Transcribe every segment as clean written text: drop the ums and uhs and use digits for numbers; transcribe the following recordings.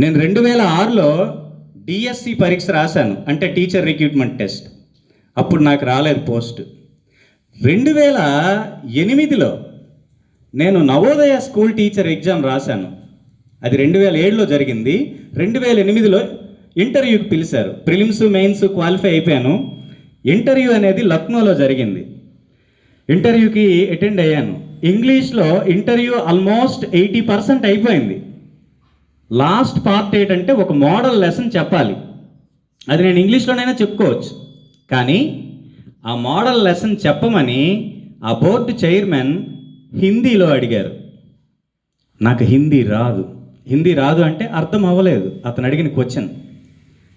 నేను 2006లో డిఎస్సి పరీక్ష రాశాను, అంటే టీచర్ రిక్రూట్మెంట్ టెస్ట్. అప్పుడు నాకు రాలేదు పోస్ట్. 2008లో నేను నవోదయ స్కూల్ టీచర్ ఎగ్జామ్ రాశాను. అది 2007లో జరిగింది. 2008లో ఇంటర్వ్యూకి పిలిచారు. ప్రిలిమ్స్ మెయిన్స్ క్వాలిఫై అయిపోయాను. ఇంటర్వ్యూ అనేది లక్నోలో జరిగింది. ఇంటర్వ్యూకి అటెండ్ అయ్యాను. ఇంగ్లీష్లో ఇంటర్వ్యూ ఆల్మోస్ట్ 80% అయిపోయింది. లాస్ట్ పార్ట్ ఏంటంటే ఒక మోడల్ లెసన్ చెప్పాలి. అది నేను ఇంగ్లీష్లోనైనా చెప్పుకోవచ్చు, కానీ ఆ మోడల్ లెసన్ చెప్పమని ఆ బోర్డు చైర్మన్ హిందీలో అడిగారు. నాకు హిందీ రాదు అంటే అర్థం అవ్వలేదు అతను అడిగిన క్వశ్చన్.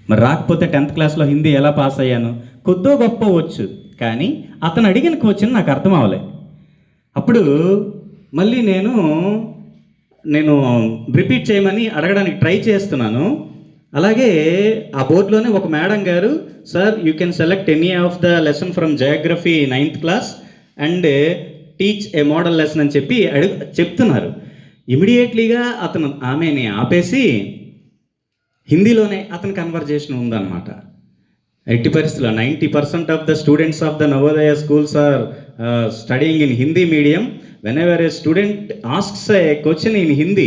మరి రాకపోతే 10th క్లాస్లో హిందీ ఎలా పాస్ అయ్యాను? కొద్దో గొప్ప వచ్చు, కానీ అతను అడిగిన క్వశ్చన్ నాకు అర్థం అవ్వలేదు. అప్పుడు మళ్ళీ నేను రిపీట్ చేయమని అడగడానికి ట్రై చేస్తున్నాను. అలాగే ఆ బోర్డులోనే ఒక మేడం గారు, sir you can select any of the lesson from Geography 9th class and teach a model lesson అని చెప్పి చెప్తున్నారు. ఇమీడియట్లీగా ఆమెని ఆపేసి హిందీలోనే అతని కన్వర్జేషన్ ఉందన్నమాట. ఎట్టి పరిస్థితుల్లో 90% of the students of the Navodaya schools are studying in Hindi medium. whenever a student asks a question in Hindi,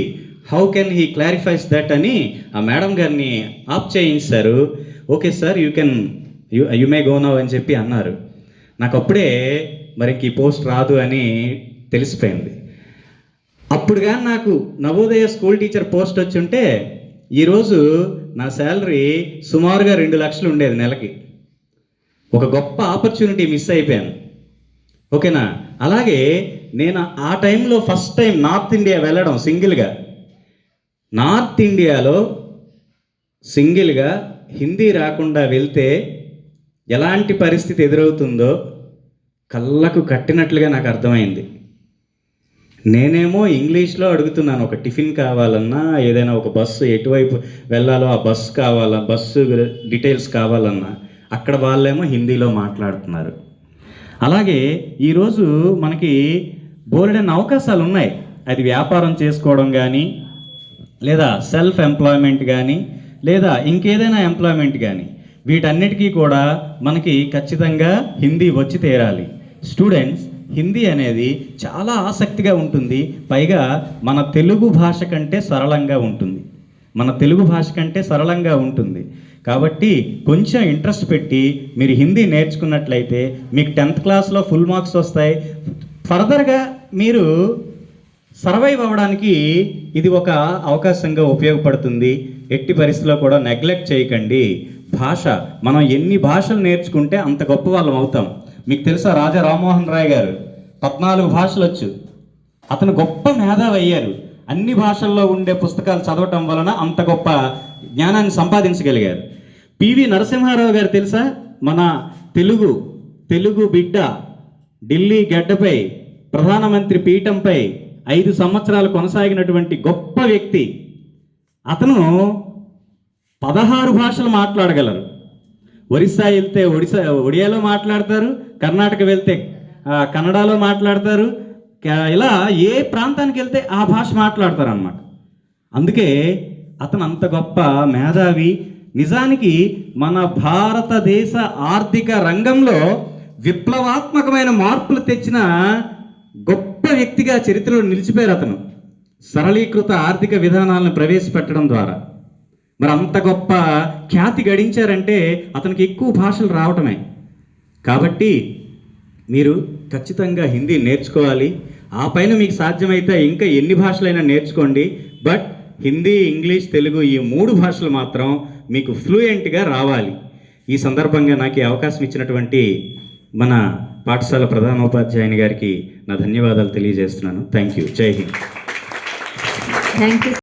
how can he clarifies that అని ఆ మేడం గారిని ఆప్ చేయించారు. Okay sir you may go now అని చెప్పి అన్నారు. నాకు అప్పుడే మరి ఈ పోస్ట్ రాదు అని తెలిసిపోయింది. అప్పుడు కానీ నాకు నవోదయ స్కూల్ టీచర్ పోస్ట్ వచ్చి ఉంటే ఈరోజు నా శాలరీ సుమారుగా 2 లక్షలు ఉండేది నెలకి. ఒక గొప్ప ఆపర్చునిటీ మిస్ అయిపోయాను. ఓకేనా? అలాగే నేను ఆ టైంలో ఫస్ట్ టైం నార్త్ ఇండియా వెళ్ళడం సింగిల్గా. నార్త్ ఇండియాలో సింగిల్గా హిందీ రాకుండా వెళ్తే ఎలాంటి పరిస్థితి ఎదురవుతుందో కళ్ళకు కట్టినట్లుగా నాకు అర్థమైంది. నేనేమో ఇంగ్లీష్లో అడుగుతున్నాను, ఒక టిఫిన్ కావాలన్నా, ఏదైనా ఒక బస్సు ఎటువైపు వెళ్ళాలో ఆ బస్సు కావాలా, బస్సు డీటెయిల్స్ కావాలన్నా అక్కడ వాళ్ళేమో హిందీలో మాట్లాడుతున్నారు. అలాగే ఈరోజు మనకి బోలెడైన అవకాశాలు ఉన్నాయి. అది వ్యాపారం చేసుకోవడం కానీ, లేదా సెల్ఫ్ ఎంప్లాయ్మెంట్ కానీ, లేదా ఇంకేదైనా ఎంప్లాయ్మెంట్ కానీ, వీటన్నిటికీ కూడా మనకి ఖచ్చితంగా హిందీ వచ్చి తీరాలి. స్టూడెంట్స్, హిందీ అనేది చాలా ఆసక్తిగా ఉంటుంది. పైగా మన తెలుగు భాష కంటే సరళంగా ఉంటుంది. కాబట్టి కొంచెం ఇంట్రెస్ట్ పెట్టి మీరు హిందీ నేర్చుకున్నట్లయితే మీకు 10th క్లాస్లో ఫుల్ మార్క్స్ వస్తాయి. ఫర్దర్గా మీరు సర్వైవ్ అవ్వడానికి ఇది ఒక అవకాశంగా ఉపయోగపడుతుంది. ఎట్టి పరిస్థితిలో కూడా నెగ్లెక్ట్ చేయకండి. భాష, మనం ఎన్ని భాషలు నేర్చుకుంటే అంత గొప్ప వాళ్ళం అవుతాం. మీకు తెలుసా, రాజా రామ్మోహన్ రాయ్ గారు 14 భాషలు వచ్చు. అతను గొప్ప మేధావి అయ్యారు. అన్ని భాషల్లో ఉండే పుస్తకాలు చదవటం వలన అంత గొప్ప జ్ఞానాన్ని సంపాదించగలిగారు. పివి నరసింహారావు గారు తెలుసా, మన తెలుగు బిడ్డ, ఢిల్లీ గడ్డపై ప్రధానమంత్రి పీఠంపై 5 సంవత్సరాలు కొనసాగినటువంటి గొప్ప వ్యక్తి. అతను 16 భాషలు మాట్లాడగలరు. ఒరిస్సా వెళ్తే ఒడియాలో మాట్లాడతారు, కర్ణాటక వెళ్తే కన్నడలో మాట్లాడతారు, ఇలా ఏ ప్రాంతానికి వెళ్తే ఆ భాష మాట్లాడతారు అన్నమాట. అందుకే అతను అంత గొప్ప మేధావి. నిజానికి మన భారతదేశ ఆర్థిక రంగంలో విప్లవాత్మకమైన మార్పులు తెచ్చిన గొప్ప వ్యక్తిగా చరిత్రలో నిలిచిపోయారు అతను, సరళీకృత ఆర్థిక విధానాలను ప్రవేశపెట్టడం ద్వారా. మరి అంత గొప్ప ఖ్యాతి గడించారంటే అతనికి ఎక్కువ భాషలు రావటమే. కాబట్టి మీరు ఖచ్చితంగా హిందీ నేర్చుకోవాలి. ఆ పైన మీకు సాధ్యమైతే ఇంకా ఎన్ని భాషలైనా నేర్చుకోండి. బట్ హిందీ, ఇంగ్లీష్, తెలుగు ఈ 3 భాషలు మాత్రం మీకు ఫ్లూయెంట్గా రావాలి. ఈ సందర్భంగా నాకు ఈ అవకాశం ఇచ్చినటువంటి మన పాఠశాల ప్రధానోపాధ్యాయుని గారికి నా ధన్యవాదాలు తెలియజేస్తున్నాను. Thank you. జై హింద్. Thank you.